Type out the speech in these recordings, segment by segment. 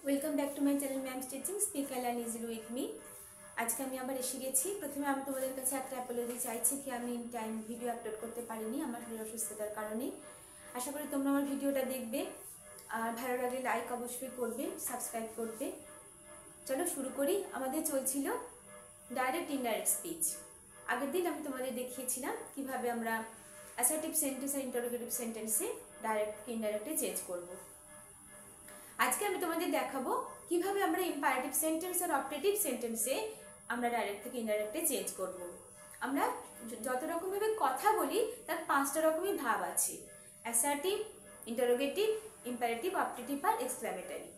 Welcome back to my channel ma'am teaching speak and learn easily with me. আজকে আমি আবার এসে গেছি। প্রথমে আমি তোমাদের কাছে একটা অ্যাপোলজি চাইছি কি আমি ইন টাইম ভিডিও আপলোড করতে পারিনি আমার শরীর অসুস্থতার কারণে। আশা করি তোমরা আমার ভিডিওটা দেখবে, আর ভালো লাগলে লাইক অবশ্যই করবে, সাবস্ক্রাইব করবে। চলো শুরু করি। আমাদের চলছিল ডাইরেক্ট ইনডাইরেক্ট স্পিচ। আগের দিন আমি তোমাদের দেখিয়েছিলাম কিভাবে আমরা অ্যাসার্টিভ সেন্টেন্স আর ইন্টারোগেটিভ সেন্টেন্সে ডাইরেক্ট ইনডাইরেক্টে চেঞ্জ করব। আজকে আমি তোমাদের দেখাবো কিভাবে আমরা ইম্পারেটিভ সেন্টেন্স আর অপারেটিভ সেন্টেন্সে আমরা ডাইরেক্ট থেকে ইনডাইরেক্টে চেঞ্জ করব। আমরা যত রকমভাবে কথা বলি তার 5টা রকমের ভাব আছে: অ্যাসার্টিভ, ইন্টারোগেটিভ, ইম্পারেটিভ, অপারেটিভ আর এক্সক্লামেটরি।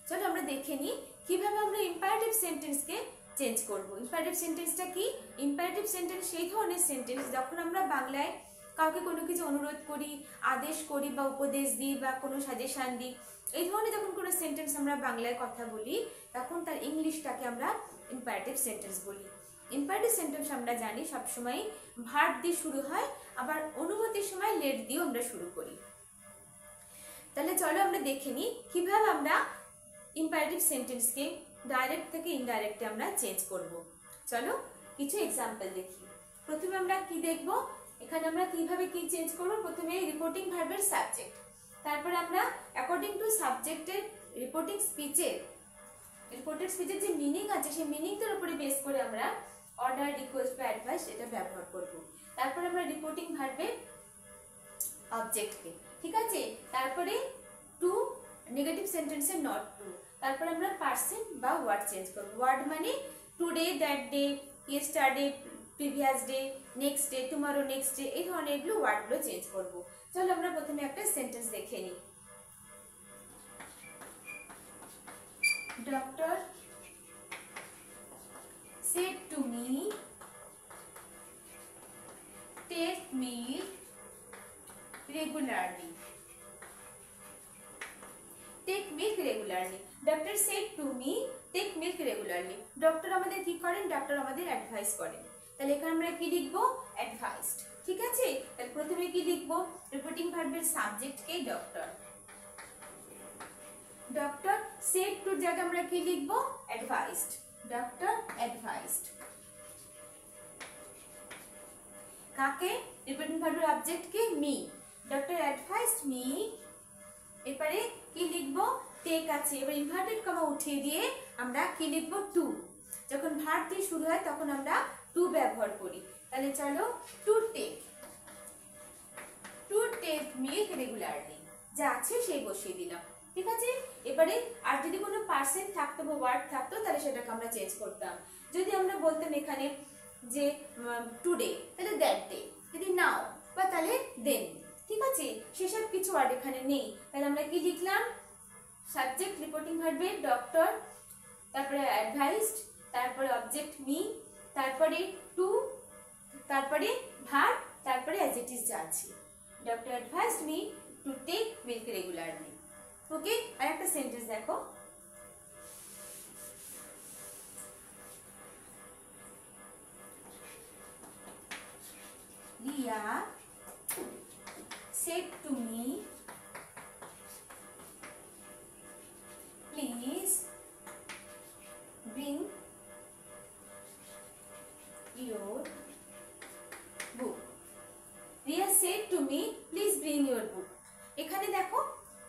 চলো আমরা দেখে নিই কিভাবে আমরা ইম্পারেটিভ সেন্টেন্সকে চেঞ্জ করব। ইম্পারেটিভ সেন্টেন্সটা কি? ইম্পারেটিভ সেন্টেন্স সেই ধরনের সেন্টেন্স যখন আমরা বাংলায় কাউকে কোনো কিছু অনুরোধ করি, আদেশ করি বা উপদেশ দিই বা কোনো সাজেশন দিই, এই ধরনের যখন কোনো সেন্টেন্স আমরা বাংলায় কথা বলি তখন তার ইংলিশটাকে আমরা ইম্পারেটিভ সেন্টেন্স বলি। ইম্পারেটিভ সেন্টেন্স আমরা জানি সবসময় ভার্ব দিয়ে শুরু হয়, আবার অনুমতির সময় লেট দিয়েও আমরা শুরু করি। তাহলে চলো আমরা দেখে নিই কিভাবে আমরা ইম্পারেটিভ সেন্টেন্সকে ডাইরেক্ট থেকে ইনডাইরেক্টে আমরা চেঞ্জ করব। চলো কিছু এক্সাম্পল দেখি। প্রথমে আমরা কি দেখব, এখানে আমরা কিভাবে কি চেঞ্জ করব। প্রথমে রিপোর্টিং ভার্বের সাবজেক্ট, তারপর আমরা অ্যাকর্ডিং টু সাবজেক্টের রিপোর্টেড স্পিচের যে মিনিং আছে সেই মিনিংটার উপরে বেস করে আমরা অর্ডার, রিকোয়েস্ট বা অ্যাডভাইস এটা ব্যবহার করব। তারপর আমরা রিপোর্টিং ভার্বের অবজেক্টকে, ঠিক আছে, তারপরে টু নেগেটিভ সেন্টেন্সে নট টু, তারপর আমরা পার্সন বা ওয়ার্ড চেঞ্জ করব। ওয়ার্ড মানে today, that day, yesterday, previous day, next day, tomorrow, next day, এই ধরনের এগুলো ওয়ার্ডগুলো চেঞ্জ করব। চলো আমরা প্রথমে একটা সেন্টেন্স দেখে নিই। Doctor said to me, take milk regularly. Take milk regularly. Doctor said to me, take milk regularly. Doctor আমাদের কি করেন? ডক্টর আমাদের অ্যাডভাইস করেন। তাহলে এখানে আমরা কি লিখবো? অ্যাডভাইসড, ঠিক আছে। তাহলে প্রথমে কি লিখবো? রিপোর্টিং ভার্বের সাবজেক্টকে ডক্টর। ডক্টর সেড টুর জায়গায় আমরা কি লিখবো? অ্যাডভাইসড। ডক্টর অ্যাডভাইসড কাকে? রিপোর্টিং ভার্বের অবজেক্টকে মি। Doctor advised me. এবারে কি লিখবো? টেক আছে, এবার ইনভার্টেড কমা উঠিয়ে দিয়ে আমরা কি লিখবো? টু। যখন ভার্ব দিয়ে শুরু হয় তখন আমরা টু ব্যবহার করি। তাহলে চলো টু টেক মিল্ক রেগুলারলি, যা আছে সেই বসিয়ে দিলাম, ঠিক আছে। এবারে আর যদি কোনো পার্সন থাকতো বা ওয়ার্ড থাকতো তাহলে সেটাকে আমরা চেঞ্জ করতাম। যদি আমরা বলতাম এখানে যে টুডে, তাহলে দ্যাট ডে, যদি নাও বা তাহলে দেন, ঠিক আছে। সেসব কিছু ওয়ার্ড এখানে নেই। তাহলে আমরা কি লিখলাম? সাবজেক্ট রিপোর্টিং ভার্বের ডক্টর, তারপরে অ্যাডভাইসড, তারপরে অবজেক্ট মি, তারপরে টু, তারপরে ভার্ব, তারপরে অ্যাজ ইট ইজ যা আছে। Doctor advised me to take milk regularly. Okay, আর একটা সেন্টেন্স দেখো। Riya said to me, please bring your book. Riya said to me, please bring your book. এখানে দেখো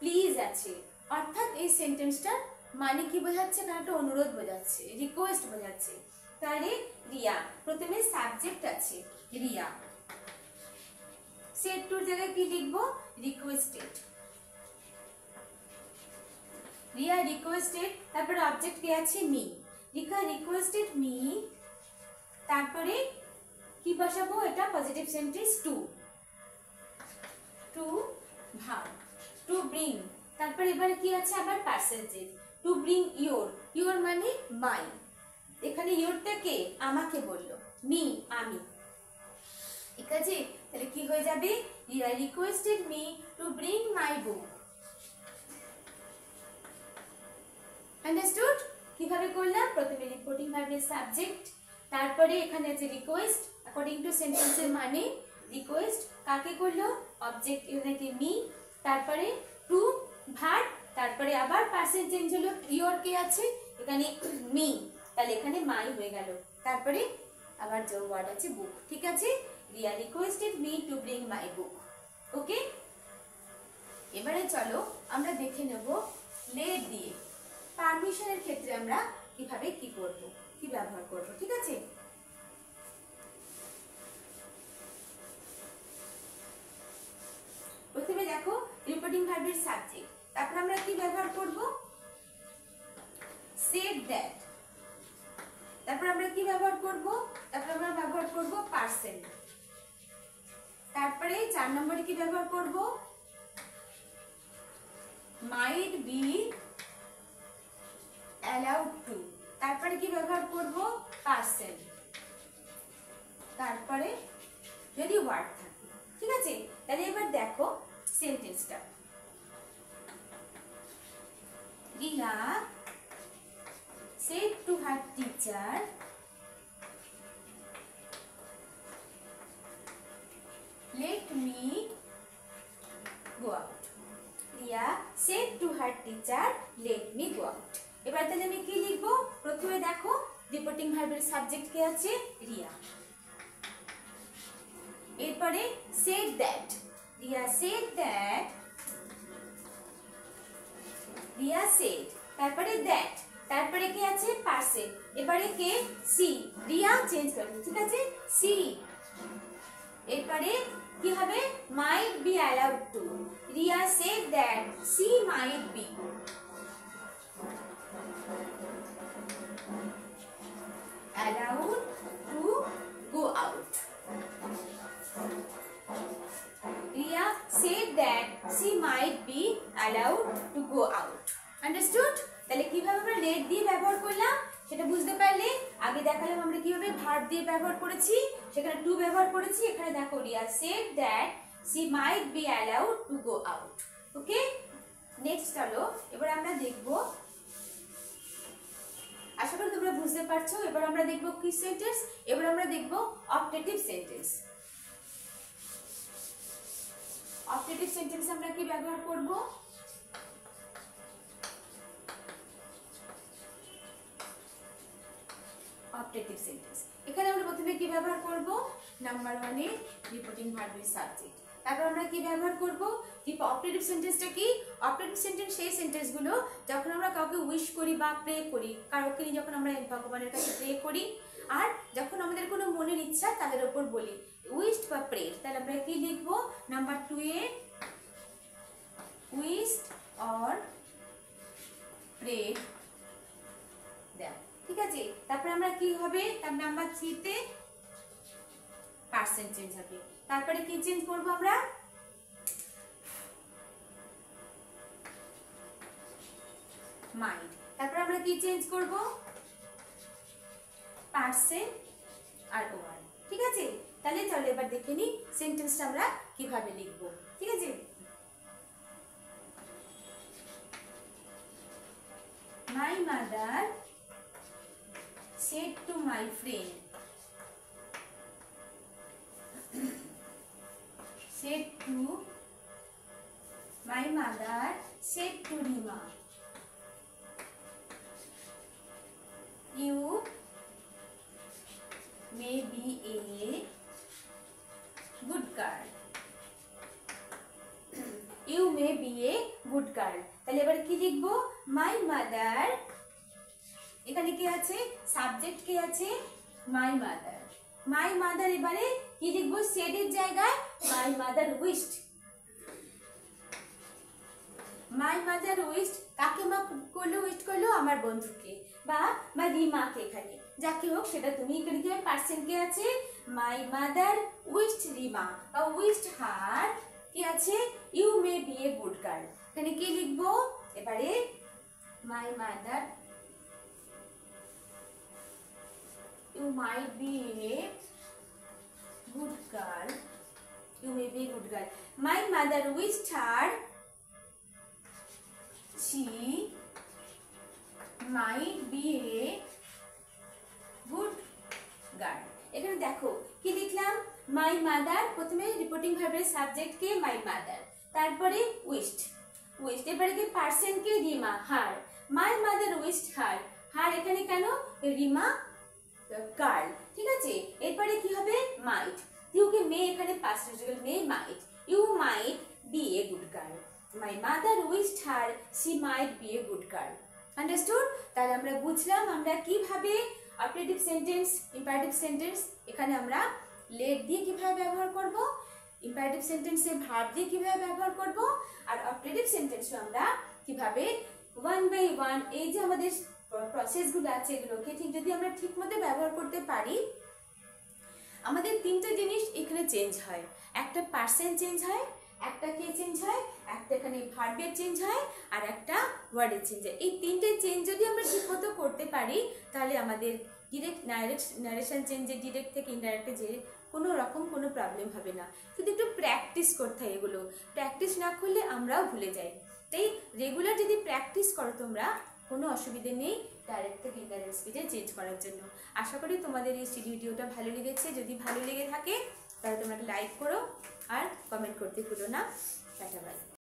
প্লিজ আছে, অর্থাৎ এই সেন্টেন্সটার মানে কি বোঝাচ্ছে? না, একটা অনুরোধ বোঝাচ্ছে, রিকোয়েস্ট বোঝাচ্ছে। তাহলে রিয়া, প্রথমে সাবজেক্ট আছে রিয়া, সেড টুর জায়গায় কি লিখবো? রিকোয়েস্টেড। রিয়া রিকোয়েস্টেড, তারপরে অবজেক্ট কে আছে? মি। রিকা রিকোয়েস্টেড মি, তারপরে কি বসাবো? এটা positive sentence to. To verb, to bring, তারপর এবারে কি আছে? আবার percentage, to bring your. Your মানে মাই, এখানে ইয়োরটা কে? আমাকে বললো, মি আমি, ঠিক আছে। তাহলে কি হয়ে যাবে? Riya requested me to bring my book. Understood? কিভাবে করলাম? প্রথমে রিপোর্টিং ভার্বের সাবজেক্ট, তারপরে এখানে আছে রিকোয়েস্ট, অ্যাকর্ডিং টু সেন্টেন্সের মানে রিকোয়েস্ট কাকে করলো? অবজেক্ট এখানে মি, তারপরে টু ভার্ব, তারপরে আবার পার্সেন্ট চেঞ্জ হলো, ইয়োর কে আছে এখানে মি, তাহলে এখানে মাই হয়ে গেল। তারপরে আবার যে ওয়ার্ড আছে বুক, ঠিক আছে, Riya requested me to bring my book. Okay, এবারে চলো আমরা দেখে নেব লেট দিয়ে পারমিশনের ক্ষেত্রে আমরা কিভাবে কি করব, কি ব্যবহার করব, ঠিক আছে। প্রথমে দেখো রিপোর্টিং ভার্বের সাবজেক্ট, তারপর আমরা কি ব্যবহার করব, সেড দ্যাট, তারপর আমরা কি ব্যবহার করব, তারপর আমরা ব্যবহার করব পার্সেন্ট, তারপরে 4 নম্বরে কি ব্যবহার করব, might be allowed to, তারপরে কি ব্যবহার করব, পার্সেন্ট, তারপরে যদি ওয়ার্ড থাকে, ঠিক আছে। তাহলে এবার দেখো সেন্টেন্সটা, Riya said to her teacher let me go out, Riya said to her teacher let me go out। এবার তাহলে আমি কি লিখবো, প্রথমে দেখো রিপোর্টিং ভার্বের সাবজেক্ট কে আছে, রিয়া, এরপরে said that, Riya said that, Riya said, তারপরে that, তারপরে কি আছে পার্সেন্ট, এবারে কে সি, রিয়া চেঞ্জ করবে, ঠিক আছে, সি, এরপরে কি হবে might be allowed to, Riya said that she might be allowed to go out, Riya said that she might be allowed to go out। Understood? তাহলে কিভাবে আমরা লেট দিয়ে ব্যবহার করলাম সেটা বুঝতে পারলে, আগে দেখালাম আমরা কিভাবে ভার্ব দিয়ে ব্যবহার করেছি, সেখানে টু ব্যবহার করেছি, এখানে দেখো Riya said that she might be allowed to go out। Okay, next চলো এবার আমরা দেখব, আশা করি তোমরা বুঝতে পারছো। এবার আমরা দেখব কি সেন্টেন্স, এবার আমরা দেখব অপটেটিভ সেন্টেন্স। অপটেটিভ সেন্টেন্স আমরা কি ব্যবহার করব, অপটেটিভ সেন্টেন্স, এখানে আমরা প্রথমে কি ব্যবহার করব, নাম্বার 1 এ রিপোর্টিং ভার্বের সাবজেক্ট, তারপর আমরা কি ব্যবহার করব, অপটেটিভ সেন্টেন্সটা কি, অপটেটিভ সেন্টেন্স সেই সেন্টেন্সগুলো যখন আমরা কাউকে উইশ করি বা প্রে করি, কাউকে নিয়ে যখন আমরা ভগবানের কাছে প্রে করি, আর যখন আমাদের কোনো মনের ইচ্ছা তাদের উপর বলি, উইশড বা প্রে, তাহলে আমরা কি লিখব, নাম্বার 2 এ উইশড অর প্রেড দেন, ঠিক আছে। তারপরে আমরা কি হবে, তার নাম্বার 3 তে পার্সেন্ট চেঞ্জ হবে, তারপরে কি চেঞ্জ করব আমরা, মাইন্ড, তারপর আমরা কি চেঞ্জ করব, পার্সেন্ট আর ওয়ার্ড, ঠিক আছে। তাহলে চলো এবার দেখে নিই সেন্টেন্সটা আমরা কিভাবে লিখব, ঠিক আছে। My mother said to my friend, said to my mother said to Rima, you may be a good girl, you may be a good girl। তাহলে এবার কি লিখবো, my mother, এখানে কি আছে সাবজেক্ট, কে আছে my mother, my mother, এবারে কি লিখবো, said এর জায়গায় my mother wished, my mother wished, কাকে মা করলো, উইশ করলো আমার বন্ধুকে বা রিমাকে, এখানে যাকে হোক সেটা তুমি এখানে কি পার্সেন্ট কে আছে, my mother wished রিমা বা wished her, কি আছে you may be a good girl, এখানে কি লিখবো, এবারে my mother, you might be a good girl, you may be a good girl, my mother wished her she might be a good girl। এখানে দেখো কি লিখলাম, my mother, প্রথমে reporting ভার্বের সাবজেক্ট কে my mother, তারপরে wished, wished. এবারে কি পার্সনকে রিমা, হার। মাই mother wished হার, হার এখানে কেন, রিমা গার্ল, ঠিক আছে। এরপরে কি হবে, মাইট, ইউকে মে এখানে past participle, may might, you might be a good girl. My mother wished her she might be a good girl. Understood? তাহলে আমরা বুঝলাম আমরা কিভাবে অপারেটিভ সেন্টেন্স, ইম্পারেটিভ সেন্টেন্স এখানে আমরা লেট দিয়ে কিভাবে ব্যবহার করব, ইম্পারেটিভ সেন্টেন্সে ভার্ব দিয়ে কিভাবে ব্যবহার করব, আর অপারেটিভ সেন্টেন্সে আমরা কিভাবে ওয়ান বাই ওয়ান এই যে আমাদের প্রসেসগুলো আছে এগুলোকে ঠিক যদি আমরা ঠিক মতো ব্যবহার করতে পারি, আমাদের তিনটা জিনিস এখানে চেঞ্জ হয়। একটা পার্সন চেঞ্জ হয়, একটা কে চেঞ্জ হয়, একটা এখানে ভার্বের চেঞ্জ হয়, আর একটা ওয়ার্ডের চেঞ্জ হয়। এই তিনটে চেঞ্জ যদি আমরা ঠিক মতো করতে পারি তাহলে আমাদের ডিরেক্ট নারেশন চেঞ্জে ডিরেক্ট থেকে ইনডাইরেক্টে যে কোনো রকম কোনো প্রবলেম হবে না। শুধু একটু প্র্যাকটিস করতে হয়, এগুলো প্র্যাকটিস না করলে আমরাও ভুলে যাই। তাই রেগুলার যদি প্র্যাকটিস করো তোমরা, কোনো অসুবিধে নেই ডাইরেক্ট থেকে ইনডাইরেক্ট স্পিচে চেঞ্জ করার জন্য। আশা করি তোমাদের এই ভিডিওটা ভালো লেগেছে। যদি ভালো লেগে থাকে তাহলে তোমরা লাইক করো আর কমেন্ট করতে ভুলো না। Tata bye.